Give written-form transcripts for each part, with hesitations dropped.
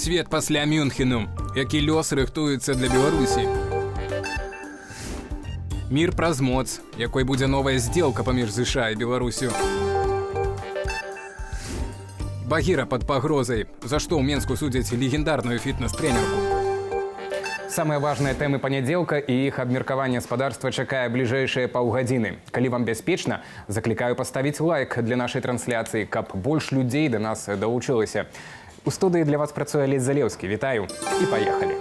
Свет пасля Мюнхену. Які лёс рыхтуецца для Беларусі? Мір праз моц. Якой будзе новая сделка паміж ЗША і Беларусю? Багіра под пагрозай. За што ў Менску судзяць легендарную фітнес-тренерку? Самыя важныя тэмы панядзелка і іх абмеркаванне гаспадарства чакае бліжэйшыя паўгадзіны. Калі вам бяспечна, заклікаю паставіць лайк для нашай трансляцыі, каб больш людзей да нас далучылася. У студыі для вас працуе Алесь Залеўскі. Вітаю і паехалі.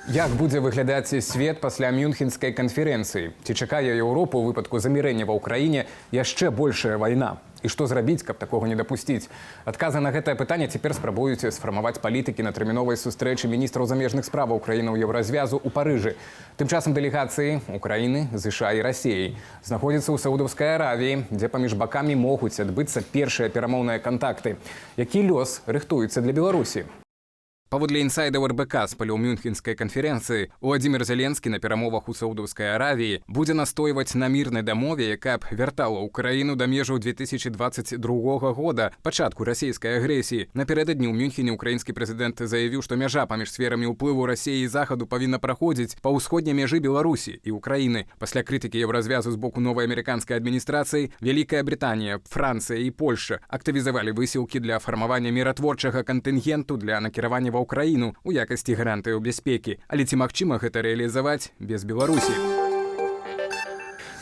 Як будзе выглядаць свет пасля Мюнхенскай канферэнцыі? Ці чакае Еўропу ў выпадку замірэння ва ўкраіне яшчэ большая вайна? І што зрабіць, каб такога не дапусціць? Адказы на гэтае пытанне цяпер спрабуюць сфармаваць палітыкі на тэрміновай сустрэчы міністраў замежных справаў краінаў Еўразвязу ў Парыжы. Тым часам дэлегацыі Украіны, ЗША і Расіі знаходзяцца ў Саудаўскай Аравіі, дзе паміж бакамі могуць адбыцца першыя перамоўныя кантакты. Які лёс рыхтуецца для Беларусі? Паводле інсайдаў РБК з палеўмюнхенскай канферэнцыі, Уладзімір Зеленскі на перамовах у Саудаўскай Аравіі будзе настойваць на мірнай дамове, якая б вяртала ўкраіну да межаў 2022 года, пачатку расійскай агрэсіі. Напярэдадні ў Мюнхене ўкраінскі прэзідэнт заявіў, што мяжа паміж сферамі ўплыву Расіі і Захаду павінна праходзіць па ўсходняй мяжы Беларусі і Украіны. Пасля крытыкі Еўразвязу з боку новай амерыканскай адміністрацыі, Вялікая Брытанія, Францыя і Польша актывізавалі высілкі для фармавання міратворчага кантынгенту для накіравання ва Украіну у якасці гарантыяў бяспекі. Але ці магчыма гэта рэалізаваць без Беларусі?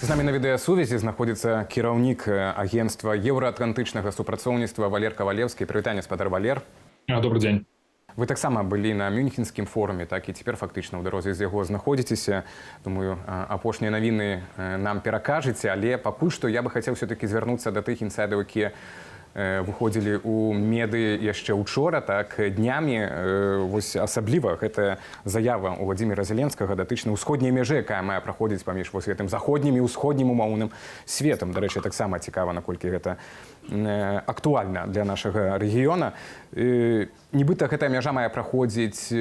З намі на відэасувязі знаходзіцца кіраўнік агенцтва еўраатлантычнага супрацоўніцтва Валер Кавалеўскі. Прывітанне, спадар Валер. Добрый дзень. Вы таксама былі на Мюнхенскім форуме, так і цяпер фактычна ў дарозе з яго знаходзіцеся. Думаю, апошнія навіны нам перакажаце, але пакуль што я бы хацеў все-таки звярнуцца да тых інсайдаў, якія выходзілі ў меды яшчэ учора, так, днямі. Вось асабліва гэта заява Уладзіміра Зеленскага датычна ўсходняй мяжы, якая мае праходзіць паміж вось гэтым заходнім і ўсходнім умоўным светам. Дарэчы, таксама цікава, наколькі гэта актуальна для нашага рэгіёна. Нібыта гэтая мяжа мае праходзіць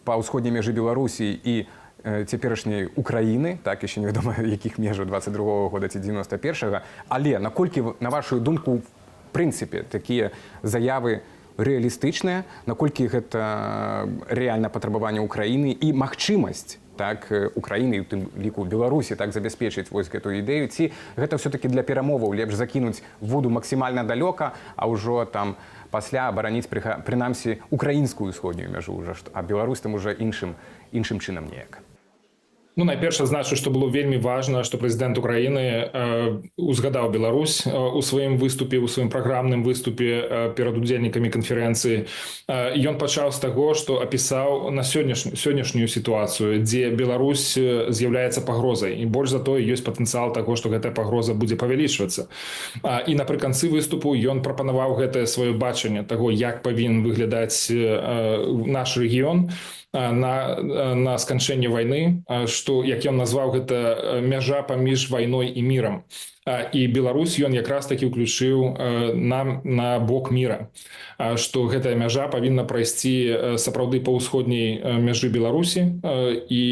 па ўсходняй мяжы Беларусі і цяперашняй Украіны, так, яшчэ невядома, якіх межаў 22-го года ці 91-го. Але наколькі, на вашу думку, в прынцыпе, такія заявы рэалістычныя, наколькі гэта рэальна патрабаванне Украіны і магчымасць, так, Украіны, у тым ліку Беларусі, так, забяспечыць вось гэтую ідэю, ці гэта ўсё-такі для перамоваў лепш закінуць воду максімальна далёка, а ўжо там пасля абараніць, прынамсі, украінскую ўсходнюю мяжу, а Беларусь там уже іншым чынам неяк? Ну, найперш адзначу, што было вельмі важна, што прэзідэнт Украіны узгадаў Беларусь у сваім выступе, у сваім праграмным выступе перад удзельнікамі канферэнцыі. Ён пачаў з таго, што апісаў на сённяшнюю сітуацыю, дзе Беларусь з'яўляецца пагрозай. І больш за тое, ёсць патэнцыял таго, што гэтая пагроза будзе павялічвацца. І напрыканцы выступу ён прапанаваў гэтае сваё бачанне таго, як павінен выглядаць наш рэгіён на сканчэнне вайны, што, як ён назваў, гэта мяжа паміж вайной і мірам. І Беларусь ён якраз такі ўключыў на бок міра, што гэтая мяжа павінна прайсці сапраўды па ўсходняй мяжы Беларусі і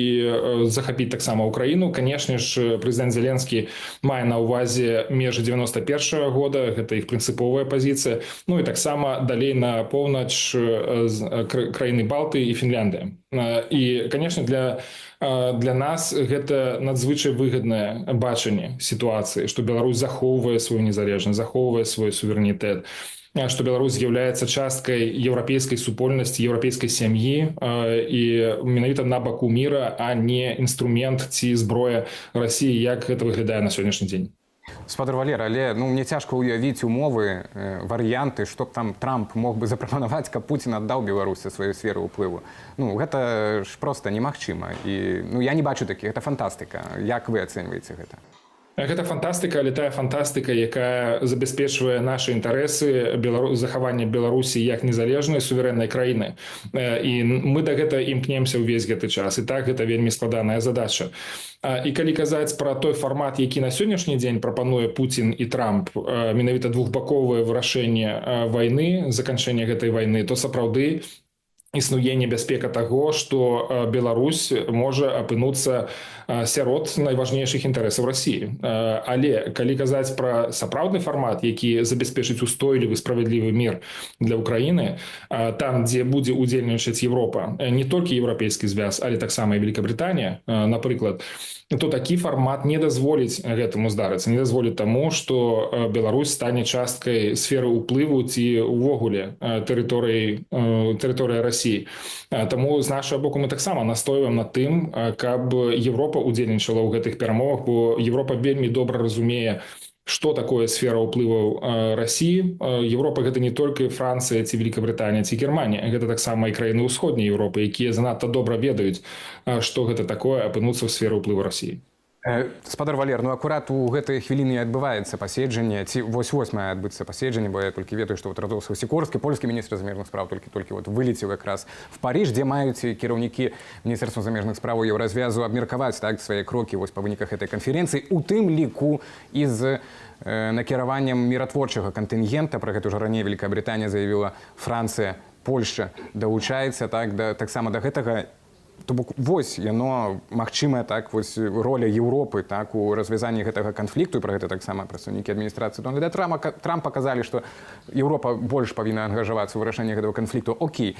захапіць таксама Украіну. Канешне ж, прэзідэнт Зеленскі мае на ўвазе межы 91-го года, гэта іх прынцыповая пазіцыя, ну і таксама далей на поўнач краіны Балты і Фінляндыя. І, канешне, для нас гэта надзвычай выгаднае бачанне сітуацыі, што Беларусь захоўвае сваю незалежнасць, захоўвае свой суверэнітэт, што Беларусь з'яўляецца часткай еўрапейскай супольнасці, еўрапейскай сям'і і менавіта на баку міра, а не інструмент ці зброя Расіі, як гэта выглядае на сённяшні дзень. Спадар Валер, але мне цяжка ўявіць умовы, варыянты, што б там Трамп мог бы запрапанаваць, каб Пуцін аддаў Беларусі сваю сферу ўплыву. Гэта ж проста немагчыма. І я не бачу такіх, гэта фантастыка. Як вы ацэньваеце гэта? Гэта фантастыка, але тая фантастыка, якая забяспечвае нашы інтарэсы захавання Беларусі як незалежнай суверэннай краіны. І мы да гэта імкнемся ўвесь гэты час. І так, гэта вельмі складаная задача. І калі казаць пра той фармат, які на сённяшні дзень прапануе Пуцін і Трамп, менавіта двухбаковае вырашэнне вайны, заканчэнне гэтай вайны, то сапраўды існуе небяспека таго, што Беларусь можа апынуцца сярод найважнейшых інтарэсаў Расіі. Але калі казаць пра сапраўдны фармат, які забяспечыць устойлівы справядлівы мір для Украіны, там, дзе будзе удзельнічаць Еўропа, не толькі еўрапейскі звяз, але таксама і Великабрытанія, напрыклад, то такі фармат не дазволіць гэтаму здарыцца, не дазволіць таму, што Беларусь стане часткай сферы ўплыву ці ўвогуле тэрыторыі Расіі. Таму з нашага боку мы таксама настойваем на тым, каб Еўропа удзельнічала ў гэтых перамовах, бо Еўропа вельмі добра разумее, што такое сфера ўплываў Расіі. Еўропа гэта не толькі Францыя ці Великабрытанія ці Германія, гэта таксама і краіны ўсходняй Еўропы, якія занадта добра ведаюць, што гэта такое апынуцца ў сферы ўплыву Расіі. Спадар Валер, ну акурат у гэтай хвіліны адбываецца паседжанне, ці вось мае адбыцца паседжанне, бо я толькі ведаю, што Радослаў Сікорскі, польскі міністр замежных спраў, толькі вылецеў якраз в Париж, дзе маюць кіраўнікі Міністэрства замежных спраў і Еўразвязу абмеркаваць свае крокі па выніках гэтай канферэнцыі, у тым ліку і з накіраваннем міратворчага кантынгента. Пра гэта ўжо раней Великабрытанія заявіла, Францыя, Польшча далучаецца таксама да гэтага. То бок вось яно магчымая роля Еўропы у развязанні гэтага канфлікту, і пра гэта таксама прадстаўнікі адміністрацыі Дональда Трампа казалі, што Еўропа больш павінна ангажавацца ў вырашэнні гэтага канфлікту. Окей,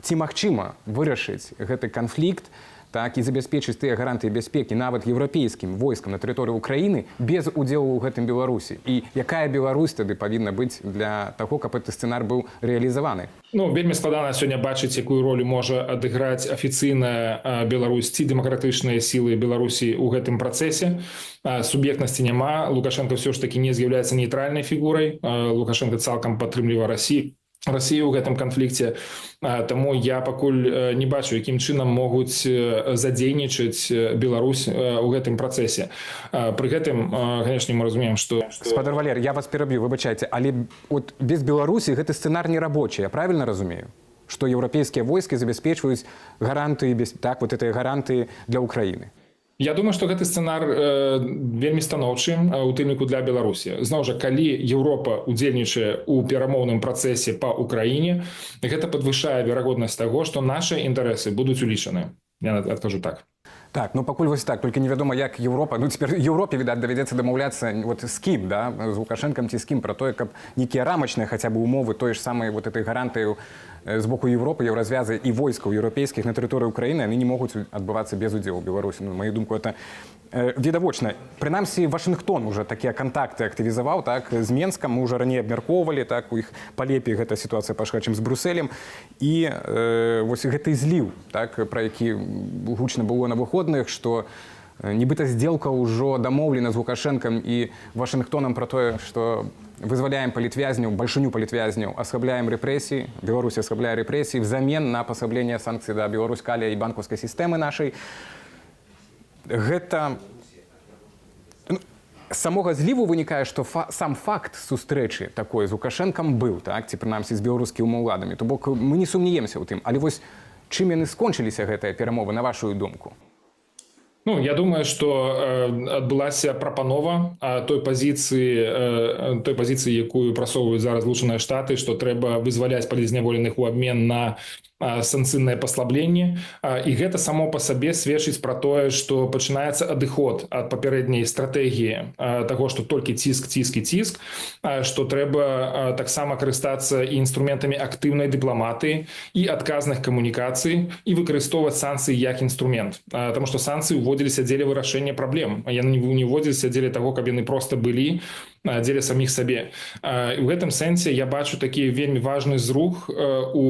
ці магчыма вырашыць гэты канфлікт і забяспечыць тыя гарантыі бяспекі нават еўрапейскім войскам на тэрыторыі Украіны без удзелу ў гэтым Беларусі? І якая Беларусь тады павінна быць для таго, каб гэты сцэнар быў рэалізаваны? Вельмі складана сёння бачыць, якую ролю можа адыграць афіцыйная Беларусь ці дэмакратычныя сілы Беларусі ў гэтым працэсе. Суб'ектнасці няма. Лукашенко ўсё ж такі не з'яўляецца нейтральнай фігурай. Лукашенко цалкам падтрымлівае Расію ў гэтым канфлікце. Таму я пакуль не бачу, якім чынам могуць задзейнічаць Беларусь у гэтым працэсе. Пры гэтым, канешне, мы разумеем, што... Спадар Валер, я вас пераб'ю, выбачайце, але без Беларусі гэты сцэнар не рабочы, я правільна разумею? Што еўрапейскія войскі забяспечваюць гарантыі для Украіны? Я думаю, што гэты сцэнар вельмі станоўчы, у тым ліку для Беларусі. Зноў жа, калі Еўропа удзельнічае ў перамоўным працэсе па Украіне, гэта падвышае верагоднасць таго, што нашы інтарэсы будуць улічаны. Я адкажу так. Так, пакуль вось так, толькі невядома, як Еўропа, цяпер Еўропе, відаць, давядзецца дамаўляцца з кім, з Лукашэнкам ці з кім, пра тое, каб нейкія рамачныя хаця б умовы тое ж самай этой гарантыі з боку Еўропы, Еўразвязы і войскаў еўрапейскіх на тэрыторыі Украіны, яны не могуць адбывацца без удзелу Беларусі. На маю думку, это відавочна. Прынамсі, Вашынгтон уже такія кантакты актывізаваў, з Менскам, мы ўжо раней абмяркоўвалі, у іх палепей гэта сітуацыя пайшла, чым з Брусэлем. І вось гэты зліў, пра які гучна было на выходных, што нібыта сделка ўжо дамоўлена з Лукашэнкам і Вашынгтонам пра тое, што вызваляем палітвязняў, большиню палітвязняў, асабляем рэпрэсіі, Беларусь асабляе рэпрэсіі взамен на пасабленне санкцый да беларускалія і банкаўскай сістэмы нашай. Гэта з самога зліву вынікае, што сам факт сустрэчы такой з Лукашэнкам быў, ці прынамсі з беларускімі ўладамі. То бок мы не сумнеемся ў тым. Але вось чым яны скончыліся, гэтыя перамовы, на вашу думку? Я думаю, што адбылася прапанова той пазіцыі, якую прасоўваюць зараз Злучаныя Штаты, што трэба вызваляць палізняволеных у абмен на санкцыйнае паслабленне. І гэта само па сабе сведчыць пра тое, што пачынаецца адыход ад папярэдняй стратэгіі таго, што толькі ціск, што трэба таксама карыстацца і інструментамі актыўнай дыпламатыі і адказных камунікацый і выкарыстоўваць санкцыі як інструмент. Таму што санкцыі ўводзіліся дзеля вырашэння праблем. Яны не ўводзіліся дзеля таго, каб яны проста былі, дзеля саміх сабе. У гэтым сэнсе я бачу такі вельмі важны зрух у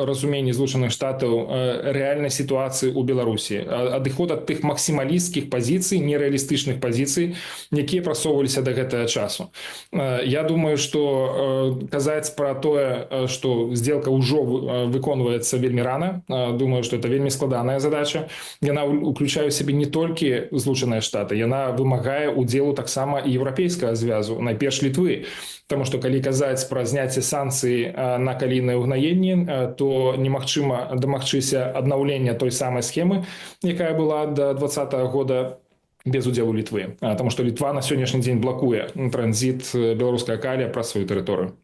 разуменні Злучаных Штатаў рэальнай сітуацыі ў Беларусі. Адыход ад тых максімалісцкіх пазіцый, нерэалістычных пазіцый, якія прасоўваліся да гэтага часу. Я думаю, што казаць пра тое, што сделка ўжо выконваецца вельмі рана, думаю, што это вельмі складаная задача. Яна ўключае ў сябе не толькі Злучаныя Штаты, яна вымагае удзелу таксама і еўрапейскага звязу, найперш Літвы. Таму што калі казаць пра зняцце санкцый на калійнае ўгнаенне, то немагчыма дамагчыся аднаўлення той самай схемы, якая была да 2020 года без удзелу Літвы. Таму што Літва на сённяшні дзень блакуе транзіт беларускага калія праз сваю тэрыторыю.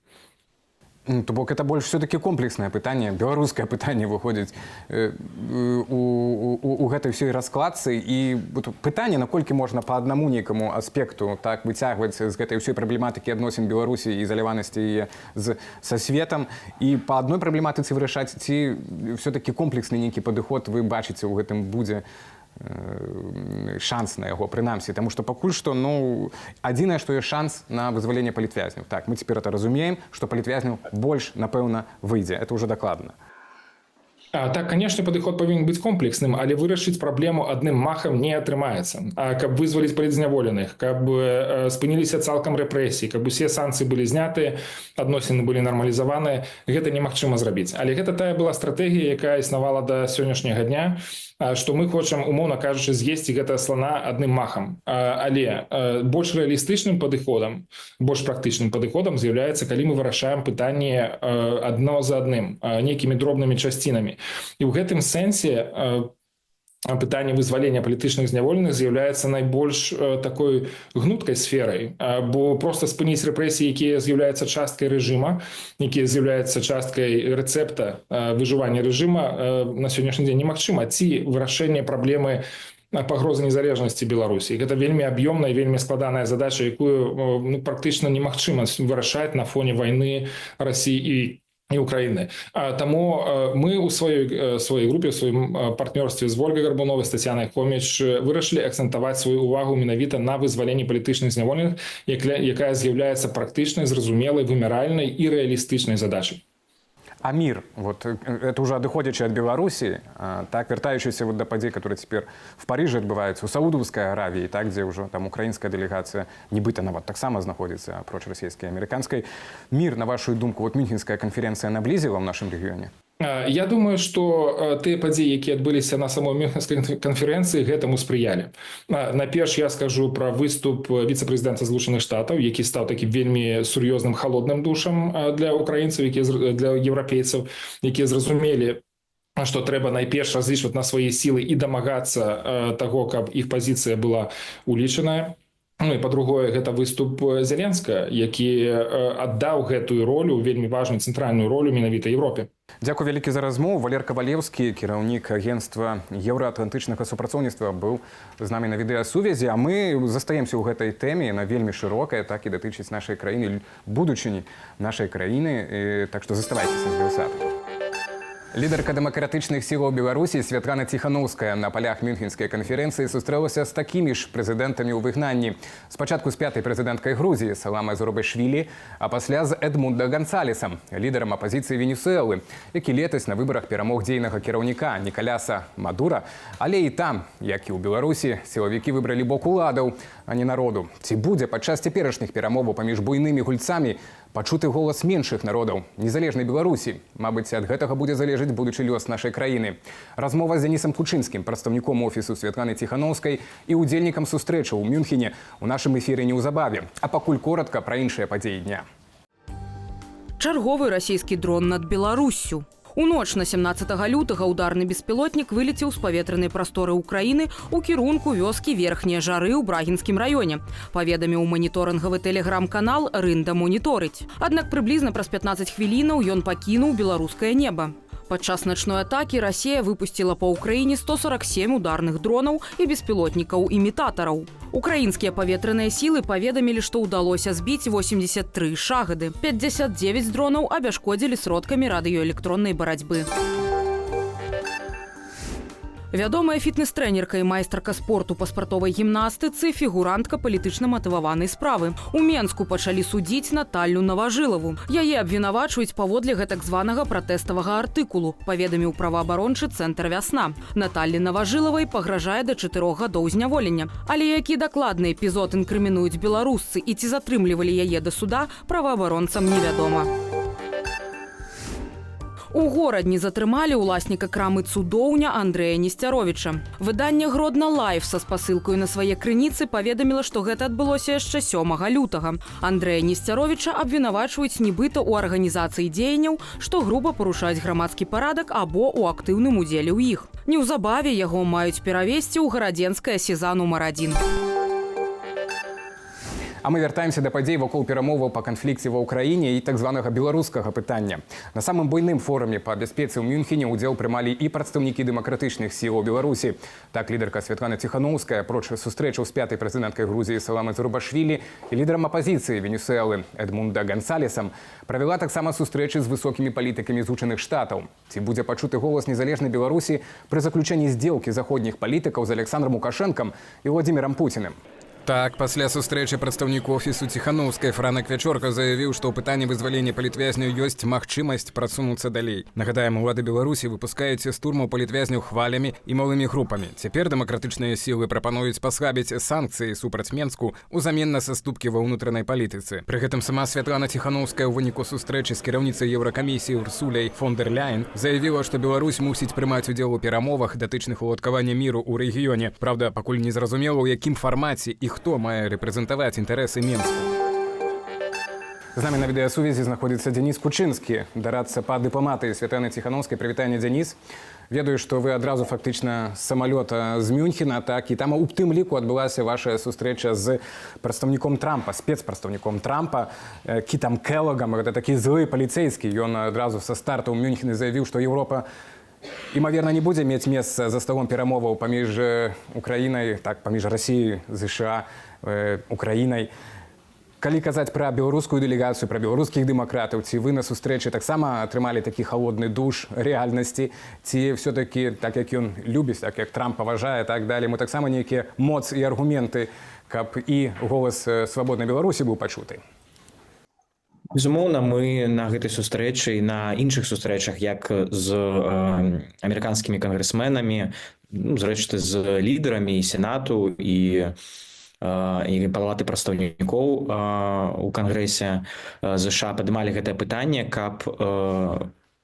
То бок это больш все-таки комплекснае пытанне, беларускае пытанне выходзіць у гэтай ўсёй раскладцы. І пытанне, наколькі можна па аднаму нейкаму аспекту так выцягваць з гэтай ўсёй праблематыкі адносін Беларусі і ізаляванасці яе са светам, і па адной праблематыцы вырашаць, ці все-таки комплексны нейкі падыход вы бачыце ў гэтым будзе шанс на яго, прынамсі, таму што пакуль што, адзінае, што ёсць шанс на вызваленне палітвязняў. Так, мы цяпер это разумеем, што палітвязняў больш, напэўна, выйдзе. Это ўжо дакладна. Так, конечно, падыход павінен быць комплексным, але вырашыць праблему адным махам не атрымаецца. Каб вызваліць палітзняволеных, каб спыніліся цалкам рэпрэсіі, каб усе санкцыі былі знятыя, адносіны былі нармалізаваныя, гэта немагчыма зрабіць. Але гэта тая была стратэгія, якая існавала да сённяшняга дня, што мы хочам, умоўна кажучы, з'есці гэтага слана адным махам. Але больш рэалістычным падыходам, больш практычным падыходам з'яўляецца, калі мы вырашаем пытанне адно за адным, нейкімі дробнымі часцінамі. І ў гэтым сэнсе пытанне вызвалення палітычных зняволеных з'яўляецца найбольш такой гнуткай сферай, бо проста спыніць рэпрэсіі, якія з'яўляюцца часткай рэжыма, якія з'яўляюцца часткай рэцэпта выжывання рэжыма на сённяшні дзень немагчыма. Ці вырашэнне праблемы пагрозы незалежнасці Беларусі. Гэта вельмі аб'ёмная, вельмі складаная задача, якую практычна немагчыма вырашаць на фоне вайны Расіі і Украіны. Таму мы ў сваёй групе, у сваім партнёрстве з Вольгай Гарбуновай, з Тацянай Хоміч вырашылі акцэнтаваць сваю увагу менавіта на вызваленні палітычных зняволеных, якая з'яўляецца практычнай, зразумелай, вымяральнай і рэалістычнай задачай. А мир, это уже адыходзячы ад Беларусі, так, вяртаючыся да падзей, которые цяпер в Парыжы адбываюцца, у Саудаўскай Аравіі, так, дзе ўжо там украінская дэлегацыя нібыта нават таксама знаходзіцца апроч расійскай і амерыканскай. Мир, на вашу думку, Мюнхенская канферэнцыя наблізіла ў нашым рэгіёне? Я думаю, што тыя падзеі, якія адбыліся на самой Мюнхенскай канферэнцыі, гэтаму спрыялі. Найперш я скажу пра выступ віцэ-прэзідэнта Злучаных Штатаў, які стаў такім вельмі сур'ёзным халодным душам для украінцаў, для еўрапейцаў, якія зразумелі, што трэба найперш разлічваць на свае сілы і дамагацца таго, каб іх пазіцыя была улічаная. Ну і па-другое, гэта выступ Зеленскага, які аддаў гэтую ролю, вельмі важную цэнтральную ролю менавіта Европе. Дзякуй вялікі за размову. Валер Кавалеўскі, кіраўнік агенцтва еўраатлантычнага супрацоўніцтва, быў з намі на відэасувязі, а мы застаемся ў гэтай тэме, яна вельмі шырокая, так і датычыць нашай краіны, будучыні нашай краіны, так што заставайцеся з Белсат. Лідарка дэмакратычных сілаў Беларусі Святлана Ціханаўская на палях Мюнхенскай канферэнцыі сустрэлася з такімі ж прэзідэнтамі ў выгнанні. Спачатку з пятай прэзідэнткай Грузіі Саламай Зурабашвілі, а пасля з Эдмунда Гансалесам, лідарам апазіцыі Венесуэлы, які летась на выбарах перамог дзейнага кіраўніка Нікаляса Мадура. Але і там, як і ў Беларусі, сілавікі выбралі бок уладаў, а не народу. Ці будзе падчас цяперашніх перамоваў паміж буйнымі гульцамі пачуты голас меншых народаў незалежнай Беларусі? Мабыць, ад гэтага будзе залежыць будучы лёс нашай краіны. Размова з Дзянісам Кучынскім, прадстаўніком офісу Святланы Ціханаўскай і удзельнікам сустрэчы ў Мюнхене у нашым эфіры неўзабаве. А пакуль коратка пра іншыя падзеі дня. Чарговы расійскі дрон над Беларуссю. У ноч на 17 лютага ударны беспілотнік вылецеў з паветранай прасторы ўкраіны ў кірунку вёскі Верхнія Жары ў Брагінскім раёне. Паведаміў маніторынгавы тэлеграм-канал «Рында моніторыць». Аднак прыблізна праз 15 хвілінаў ён пакінуў беларускае неба. Падчас начной атакі Расія выпусціла па ўкраіне 147 ударных дронаў і беспілотнікаў-імітатараў. Украінскія паветраныя сілы паведамілі, што ўдалося збіць 83 шагады. 59 дронаў абяшкодзілі сродкамі радыёэлектроннай барацьбы. Вядомая фітнес-трэнерка і майстарка спорту па спартовай гімнастыцы, фігурантка палітычна матываванай справы. У Менску пачалі судзіць Наталлю Наважылаву. Яе абвінавачваюць паводле гэтак званага пратэставага артыкулу, паведаміў праваабарончы цэнтр «Вясна». Наталлі Наважылавай пагражае да 4 гадоў зняволення. Але які дакладны эпізод інкрымінуюць беларусцы і ці затрымлівалі яе да суда, праваабаронцам невядома. У горадні затрымалі ўласніка крамы «Цудоўня» Андрэя Несцяровіча. Выданне «Гродна Лайф» са спасылкаю на свае крыніцы паведаміла, што гэта адбылося яшчэ 7 лютага. Андрэя Несцяровіча абвінавачваюць нібыта ў арганізацыі дзеянняў, што груба парушаюць грамадскі парадак або ў актыўным удзеле ў іх. Неўзабаве яго маюць перавесці ў гарадзенскае СІЗА нумар 1. А А мы вяртаемся да падзей вакол перамоваў па канфлікце ва ўкраіне і так званага беларускага пытання. На самым буйным форуме па бяспецы ў Мюнхене ўдзел прымалі і прадстаўнікі дэмакратычных сілаў Беларусі. Так лідарка Святлана Ціханаўская апроч сустрэчаў з пятай прэзідэнткай Грузіі Саламай Зурбашвілі і лідарам апазіцыі Венесуэлы Эдмунда Гансалесам правяла таксама сустрэчы з высокімі палітыкамі Злучаных Штатаў. Ці будзе пачуты голас незалежнай Беларусі пры заключэнні здзелкі заходніх палітыкаў з Александром Лукашэнкам і Владзімірам Пуціным? Так, пасля сустрэчы прадстаўніку офісу Ціханаўскай Франак Вячорка заявіў, што ў пытанні вызвалення палітвязняў ёсць магчымасць прасунуцца далей. Нагадаем, улады Беларусі выпускаюць з турмаў палітвязняў хвалямі і малымі групамі. Цяпер дэмакратычныя сілы прапануюць паслабіць санкцыі супраць Менску ўзамен на саступкі ва ўнутранай палітыцы. Пры гэтым сама Святлана Ціханаўская ў выніку сустрэчы з кіраўніцай Еўракамісіі Урсуляй фон дер Ляйен заявіла, што Беларусь мусіць прымаць удзел у перамовах датычных уладкавання міру ў рэгіёне. Праўда, пакуль не зразумела, у якім фармаце і хто мае рэпрэзентаваць інтарэсы Менску. З намі на відэасувязі знаходзіцца Дзеніс Кучынскі, дарадца па дыпламатыі Святланы Ціханаўскай. Прывітанне, Дзеніс. Ведаю, што вы адразу фактычна з самалёта з Мюнхена, так, і там у тым ліку адбылася ваша сустрэча з прадстаўніком Трампа, спецпрадстаўніком Трампа, Кітам Келлагам. Гэта такі злы паліцэйскі. Ён адразу са старту ў Мюнхене заявіў, што Еўропа імаверна не будзе мець месца за сталом перамоваў паміж Украінай, так, паміж Расіяй, ЗША, Украінай. Калі казаць пра беларускую дэлегацыю, пра беларускіх дэмакратаў, ці вы на сустрэчы таксама атрымалі такі халодны душ рэальнасці, ці ўсё-такі, так як ён любіць, так як Трамп паважае, так далей, мы таксама нейкія моц і аргументы, каб і голас свабоднай Беларусі быў пачуты? Безумоўна, мы на гэтай сустрэчы і на іншых сустрэчах, як з амерыканскімі кангрэсменамі, зрэшты з лідарамі і сенату і палаты прадстаўнікоў у кангрэсе ЗША падымалі гэтае пытанне, каб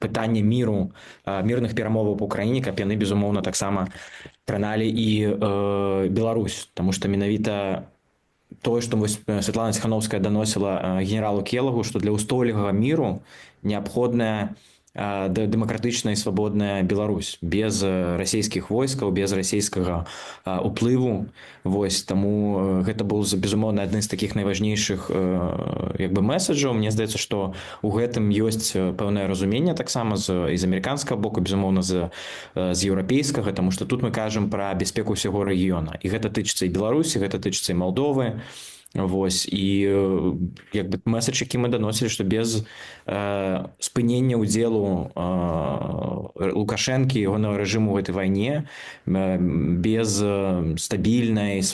пытанне міру, мірных перамоваў па ўкраіне, каб яны, безумоўна, таксама краналі і Беларусь, таму што менавіта тое, што Святлана Ціханаўская даносіла генералу Келлагу, што для ўстойлівага міру неабходная дэмакратычная і свабодная Беларусь без расійскіх войскаў, без расійскага ўплыву. Вось, таму гэта быў, безумоўна, адны з такіх найважнейшых месаджаў. Мне здаецца, што ў гэтым ёсць пэўнае разуменне таксама з амерыканскага боку, безумоўна, з еўрапейскага, таму што тут мы кажам пра бяспеку ўсяго рэгіёна. І гэта тычыцца і Беларусі, гэта тычыцца і Малдовы. Вось, і месадж, які мы даносілі, што без спынення ўдзелу Лукашэнкі і ягонага рэжыму ў гэтай вайне, без стабільнай,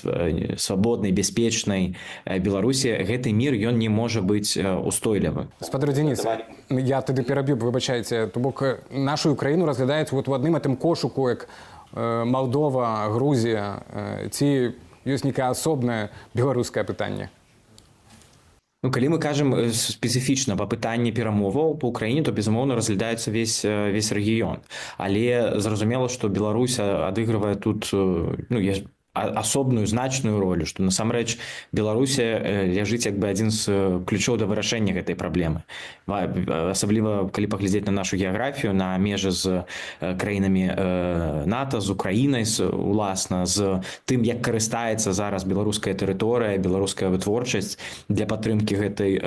свабоднай, бяспечнай Беларусі, гэты мір, ён не можа быць устойлівы. Спадар Дзеніс, я тады пераб'ю, выбачайце, то бок нашу Украіну разглядаюць у адным гэтым кошуку, як Малдова, Грузія, ці ёсць нейкае асобнае беларускае пытанне? Ну, калі мы кажам спецыфічна па пытанні перамоваў па ўкраіне, то, безумоўна, разглядаецца весь рэгіён. Але зразумела, што Беларусь адыгрывае тут асобную значную ролю, што насамрэч Беларусі ляжыць адзін з ключоў да вырашэння гэтай праблемы. Асабліва, калі паглядзець на нашу геаграфію, на межы з краінамі НАТО, з Украінай, уласна, з тым, як карыстаецца зараз беларуская тэрыторыя, беларуская вытворчасць для падтрымкі гэтай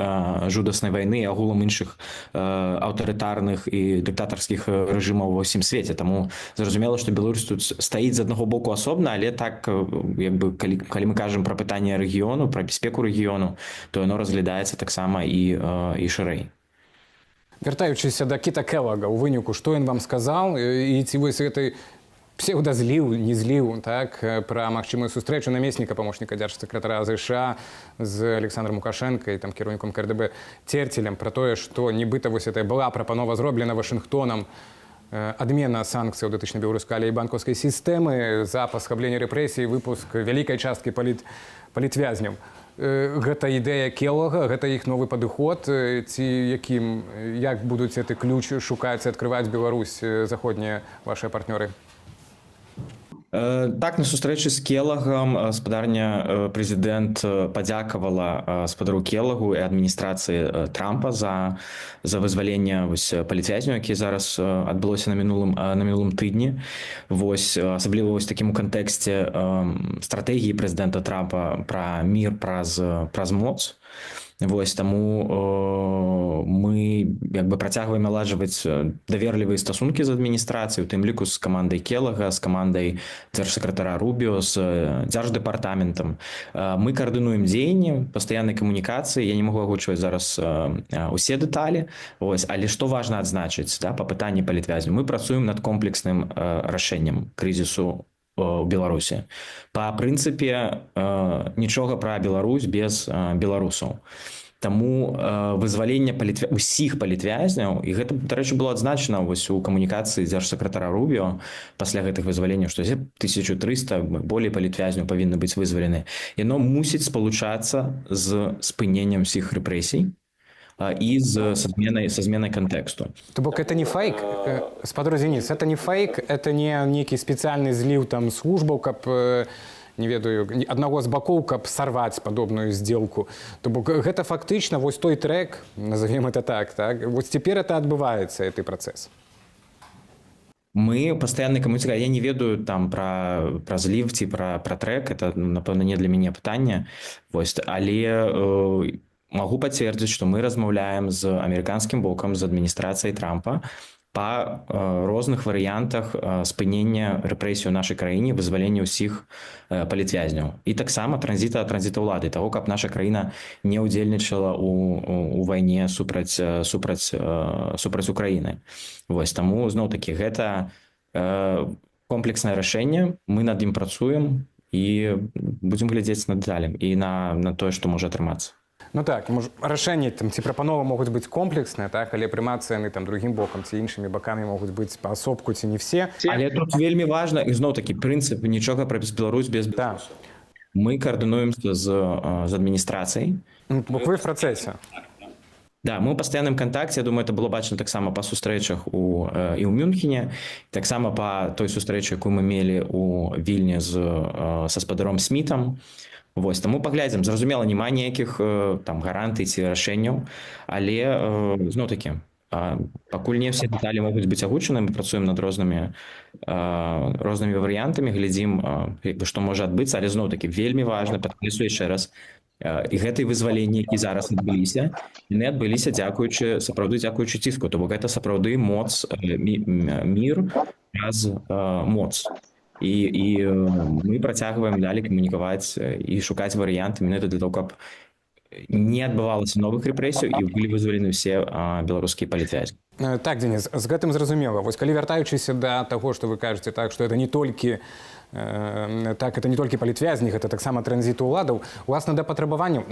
жудаснай вайны і агулам іншых аўтарытарных і дыктатарскіх рэжымаў ва ўсім свеце. Таму зразумела, што Беларусь тут стаіць з аднаго боку асобна, але так, калі мы кажам пра пытанне рэгіёну, пра бяспеку рэгіёну, то яно разглядаецца таксама і шырэй. Вяртаючыся да Кіта Келлага, у выніку, што ён вам сказаў, і ці вось гэты псеўдазліў, не зліў, так, пра магчымую сустрэчу намесніка памочніка дзяржсакратара ЗША з Александром Лукашэнкай, там, кіраўніком КРДБ Церцелем, пра тое, што нібыта вось гэта была прапанова зроблена Вашынгтонам, адмена санкцыяў датычна беларускай, але і банкаўскай сістэмы за паслаблення рэпрэсій, выпуск вялікай часткі палітвязняў. Гэта ідэя Келлага, гэта іх новы падыход, ці як будуць гэты ключ шукаць і адкрываць Беларусь заходнія вашыя партнёры? Так, на сустрэчы з Келагам спадарня прэзідэнт падзякавала спадару Келагу і адміністрацыі Трампа за вызваленне палітвязняў, які зараз адбылося на мінулым тыдні. Асабліва такім у кантэксце стратэгіі прэзідэнта Трампа пра мір праз моц. Таму мы працягваем наладжваць даверлівыя стасункі з адміністрацыяй, у тым ліку з камандай Келага, з камандай дзяржсакратара Рубіо, з дзярждэпартаментам. Мы каардынуем дзеянні, пастаяннай камунікацыі. Я не магу агучваць зараз усе дэталі, але што важна адзначыць, па пытанні палітвязняў, мы працуем над комплексным рашэннем крызісу у Беларусі. Па прынцыпе, нічога пра Беларусь без беларусаў. Таму вызваленне усіх палітвязняў, і гэта, дарэчы, было адзначана у камунікацыі дзяржсакратара Рубіо пасля гэтых вызваленняў, што 1300 болей палітвязняў павінны быць вызвалены. Яно мусіць спалучацца з спыненнем усіх рэпрэсій и со сменой контексту. То бок это не фейк, спадар Денис, это не фейк, это не некий специальный злив там службаў, каб, не ведаю, аднаго з бакоў, каб сарваць падобную сделку. То бок гэта фактычна вось той трек, назовем это так, вот теперь это адбываецца, гэты працэс. Мы постоянно коммуницировали. Я не ведаю там про злив ці про трек, это, напэўна, не для мяне пытанне. Але могу пацвердзіць, што мы размаўляем з амерыканскім бокам, з адміністрацыяй Трампа па розных варыянтах спынення рэпрэсій у нашай краіне, вызвалення ўсіх палітвязняў. І таксама транзіта ўлады, таго, каб наша краіна не ўдзельнічала у вайне супраць Украіны. Таму, зноў-такі, гэта комплекснае рашэнне, мы над ім працуем і будзем глядзець на дэталі і на тое, што можа атрымацца. Ну так, рашэнні ці прапановы могуць быць комплексныя, але прымацца яны другім бокам ці іншымі бакамі могуць быць паасобку ці не все. Але тут вельмі важна, і зноў-такі прынцып нічога пра Беларусь без беларусаў. Мы каардынуемся з адміністрацыяй. Бок вы в працэсе. Да, мы ў пастаянным кантакце, я думаю, это было бачна таксама па сустрэчах і ў Мюнхене, таксама па той сустрэчы, якую мы мелі ў Вільні са спадаром Смітам. Таму паглядзім, зразумела, няма ніякіх там гарантый ці рашэнняў, але зноў-такі, пакуль не ўсе дэталі могуць быць агучаны, мы працуем над рознымі варыянтамі, глядзім, што можа адбыцца, але зноў-такі вельмі важна, падкрэслю яшчэ раз, і гэтыя вызваленні, які зараз адбыліся, яны адбыліся сапраўды дзякуючы ціску, то бок гэта сапраўды моц, мір праз моц. І мы працягваем далей камунікаваць і шукаць варыянты менавіта для того, каб не адбывалася новых рэпрэсій і былі вызвалены ўсе беларускія палітвязні. Так, Денис, з гэтым зразумела. Вось калі вяртаючыся да таго, што вы кажаце, так, што это не толькі палітвязні, гэта таксама транзіту ўладаў, уласна да патрабаванняў,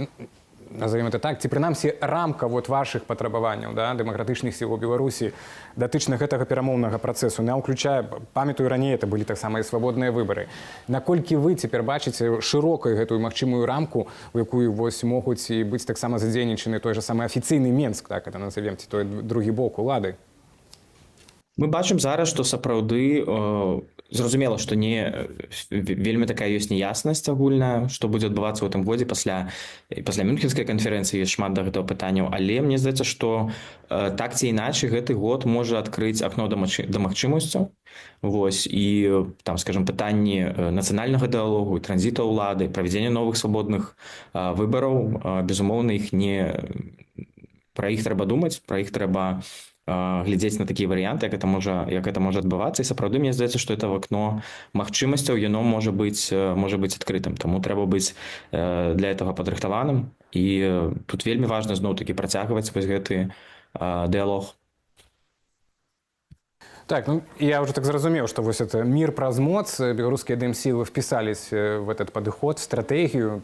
назовем это так, ці прынамсі рамка вашых патрабаванняў, дэмакратычных сіл у Беларусі датычна гэтага перамоўнага працэсу, уключае, памятаю, раней это былі таксама і свабодныя выбары. Наколькі вы цяпер бачыце шырокую гэтую магчымую рамку, у якую могуць і быць таксама задзейнічаны той же самы афіцыйны Менск, так это назовем, ці той другі бок улады? Мы бачым зараз, што сапраўды зразумела, што не вельмі такая ёсць неяснасць агульная, што будзе адбывацца ў гэтым годзе пасля Мюнхенскай канферэнцыі, ёсць шмат да гэтага пытанняў, але мне здаецца, што так ці іначай гэты год можа адкрыць акно да магчымасцяў. І там, скажем, пытанні нацыянальнага дыялогу, транзіта ўлады, правядзення новых свабодных выбараў, безумоўна, пра іх трэба думаць, пра іх трэба глядзець на такія варыянты, як это можа адбывацца. І сапраўды, мне здаецца, што это вакно магчымасцяў, яно можа быць адкрытым. Таму трэба быць для этого падрыхтаваным. І тут вельмі важна зноў-такі працягваць гэты дыялог. Так, я уже так зразумеў, што вось это мир праз моц, беларускія ДМ-сілы впісались в этот падыход, стратэгію,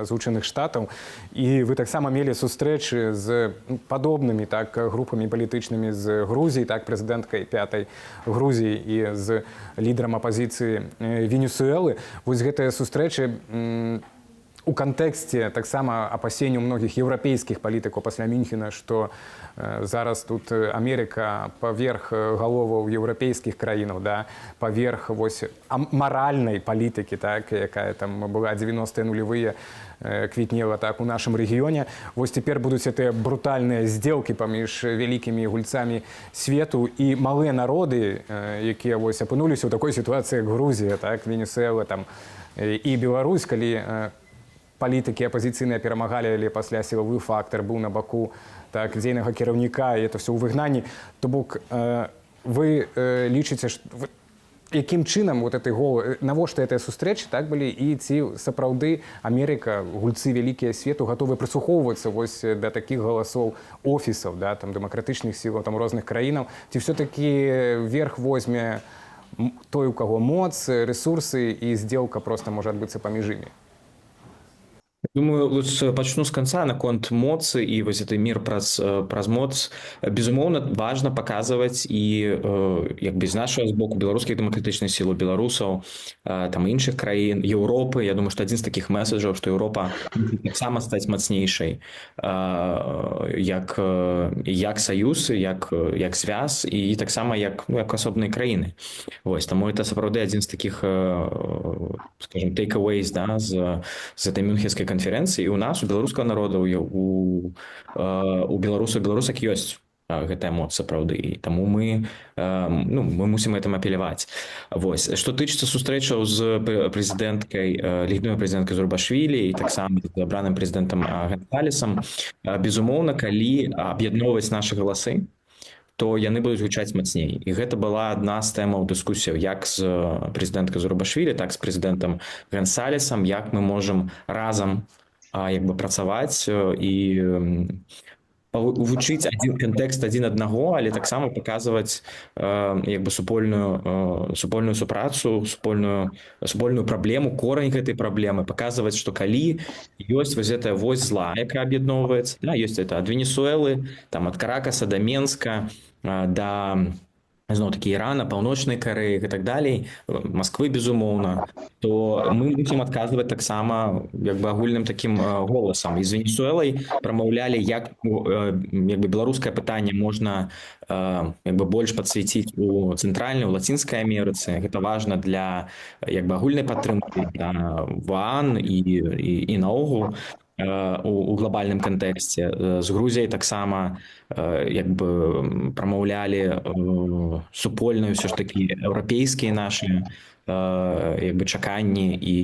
Злучаных Штатаў, і вы таксама мелі сустрэчы з падобнымі групамі палітычнымі з Грузіі, прэзідэнткай 5-й Грузіі і з лідарам апазіцыі Венесуэлы. Вось гэтыя сустрэчы у кантэксце таксама апасенняў многіх еўрапейскіх палітыкаў пасля Мюнхена, што зараз тут Амерыка паверх галоваў еўрапейскіх краінаў, да, паверх вось маральнай палітыкі, так, якая там была 90-е нулевыя, квітнела так у нашым рэгіёне. Вось цяпер будуць гэтыя брутальныя здзелкі паміж вялікімі гульцамі свету і малыя народы, якія вось апынуліся ў такой сітуацыі, як Грузія, так, Венесуэла там, і Беларусь, калі палітыкі апазіцыйныя перамагалі, але пасля сілавы фактар быў на баку так, дзейнага кіраўніка, і это все ў выгнанні. То бок вы лічыце, якім чынам вот навошта гэтыя сустрэчы так былі, і ці сапраўды Амерыка, гульцы вялікія свету гатовы прыслухоўвацца вось да такіх галасоў офісаў, да, там, дэмакратычных сілаў там, розных краінаў, ці все-таки верх возьме той, у каго моц, ресурсы, і здзелка проста можа адбыцца паміж імі? Думаю, пачну з канца наконт моцы і вось гэты мір праз моц. Безумоўна, важна паказваць і як бы з нашага боку беларускіх дэмакратычных сіл, беларусаў, там іншых краін, Еўропы. Я думаю, што адзін з такіх месаджаў, што Еўропа таксама стаць мацнейшай як саюз, як звяз і таксама як асобныя краіны. Вось, таму это сапраўды адзін з такіх, скажем, take-aways, да, з этой мюнхенскай конференцыі. І у нас, у беларускага народа, у беларусак ёсць гэтая моц сапраўды, і таму мы мусім гэтым апеляваць. Вось. Што тычыцца сустрэчаў з легітымнай прэзідэнткай Зурабашвілі і таксама з абраным прэзідэнтам Гонсалесам, безумоўна, калі аб'ядноўваць нашы галасы, то яны будуць гучаць мацней. І гэта была адна з тэмаў дыскусіяў, як з прэзідэнткай Зурабашвілі, так з прэзідэнтам Гонсалесам, як мы можам разам працаваць і вывучыць адзін кантэкст адзін аднаго, але таксама паказваць супольную супрацу, супольную праблему, корань гэтай праблемы, паказваць, што калі ёсць вось гэтая вось зла, якая аб'ядноўваецца, да, ёсць это ад Венесуэлы, там ад Каракаса да Менска, да зноў-такі Ірана, Паўночнай Карэі і так далей, Масквы, безумоўна, то мы будзем адказваць таксама агульным такім голасам. І з Венесуэлай прамаўлялі, як беларускае пытанне можна больш падсвяціць у цэнтральнай, у лацінскай Амерыцы. Гэта важна для агульнай падтрымкі в ОАН і наогул у глобальным кантэксце. З Грузіяй таксама прамаўлялі супольную все ж таки еўрапейскія нашы чаканні і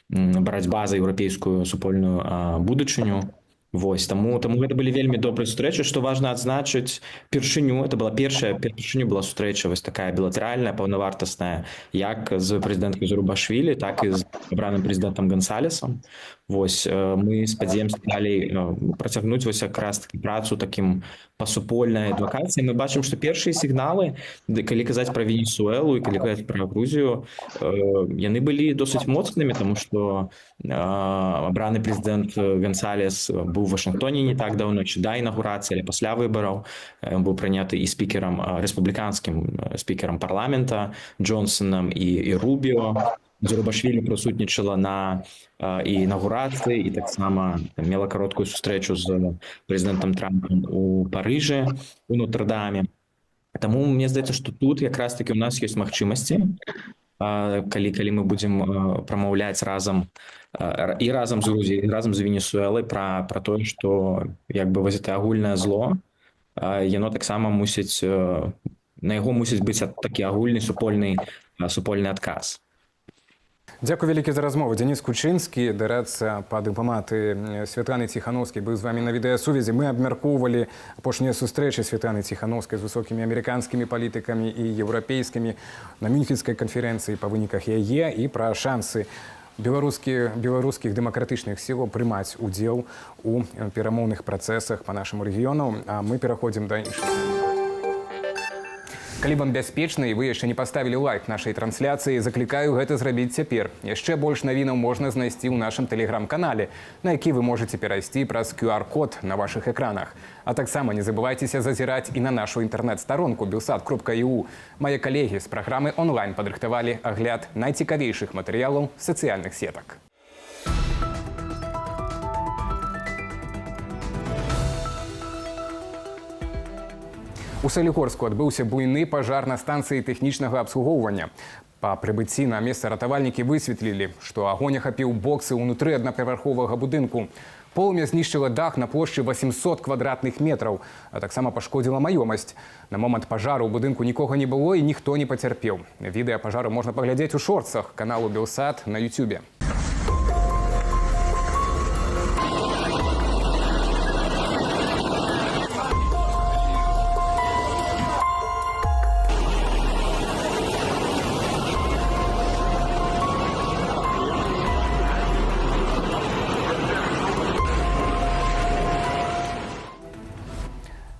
барацьба за еўрапейскую супольную будучыню. Вось, таму гэта былі вельмі добрыя сустрэчы. Што важна адзначыць, першыню, это была першыню была сустрэча вось такая білатэральная, паўнавартасная, як з прэзідэнткай Зурабашвілі, так і з абраным прэзідэнтам Гонсалесам. Вось, мы спадзяемся далей працягнуць вось якраз такі працу такім па супольнай адвакацыі. Мы бачым, што першыя сігналы, калі казаць пра Венесуэлу і калі казаць пра Грузію, яны былі досыць моцнымі, таму што абраны прэзідэнт Гонсалес быў у Вашынгтоне не так даўно, чи да інаўгурацыі, але пасля выбараў. Ён быў прыняты і спікерам, рэспубліканскім спікерам парламента Джонсонам і Рубіо. Зурабашвілі прысутнічала на інаўгурацыі і таксама мела кароткую сустрэчу з прэзідэнтам Трампам у Парыжы, у Нотр-Даме. Таму мне здаецца, што тут якраз такі у нас ёсць магчымасці, калі мы будзем прамаўляць разам з Грузіяй, разам з Венесуэлай пра тое, што вось гэта агульнае зло, яно таксама мусіць, на яго мусіць быць такі агульны супольны адказ. Дзякуй вялікі за размову. Дзяніс Кучынскі, дарадца па дыпламаты Святланы Ціханаўскай, быў з вамі на відэасувязі. Мы абмяркоўвалі апошнія сустрэчы Святланы Ціханаўскай з высокімі амерыканскімі палітыкамі і еўрапейскімі на Мюнхенскай канферэнцыі па выніках яе і пра шансы беларускіх дэмакратычных сілаў прымаць удзел у перамоўных працэсах па нашаму рэгіёну. А мы пераходзім да іншых. Калі вам бяспечна і вы яшчэ не паставілі лайк нашай трансляцыі, заклікаю гэта зрабіць цяпер. Яшчэ больш навінаў можна знайсці ў нашым тэлеграм-канале, на які вы можаце перайсці праз QR-код на вашых экранах. А таксама не забывайцеся зазіраць і на нашу інтэрнэт-старонку belsat.eu. Мае калегі з праграмы онлайн падрыхтавалі агляд найцікавейшых матэрыялаў сацыяльных сетак. У Салігорску адбыўся буйны пажар на станцыі тэхнічнага абслугоўвання. Па прыбыцці на месца ратавальнікі высветлілі, што агонь ахапіў боксы ўнутры аднапавярховага будынку. Полымя знішчыла дах на плошчы 800 квадратных метраў, а таксама пашкодзіла маёмасць. На момант пажару ў будынку нікога не было і ніхто не пацярпеў. Відэа пажару можна паглядзець у шорцах каналу Белсат на YouTube.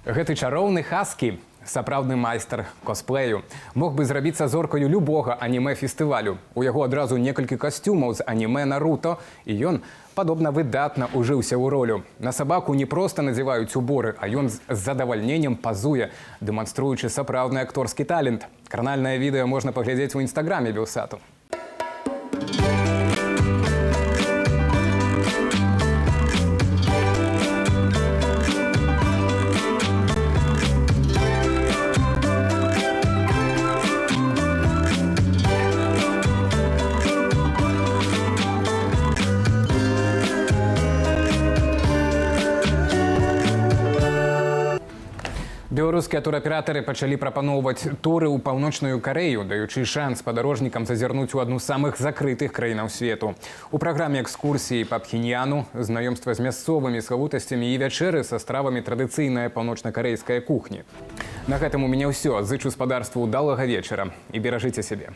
Гэты чароўны Хаскі, сапраўдны майстар косплею, мог бы зрабіцца зоркаю любога анімэ-фестывалю. У яго адразу некалькі касцюмаў з анімэ Наруто, і ён, падобна, выдатна ужыўся ў ролю. На сабаку не проста надзяваюць уборы, а ён з задавальненнем пазуе, дэманструючы сапраўдны акторскі талент. Кранальнае відэа можна паглядзець у інстаграме Белсату. Беларускія тураператары пачалі прапаноўваць туры ў паўночную Карэю, даючы шанс падарожнікам зазірнуць у адну з самых закрытых краінаў свету. У праграме экскурсіі па Пхеньяну, знаёмства з мясцовымі славутасцямі і вячэры са стравамі традыцыйнай паўночна-карэйскай кухні. На гэтым у мяне ўсё. Зычу спадарству ўдалага вечара і беражыце сябе.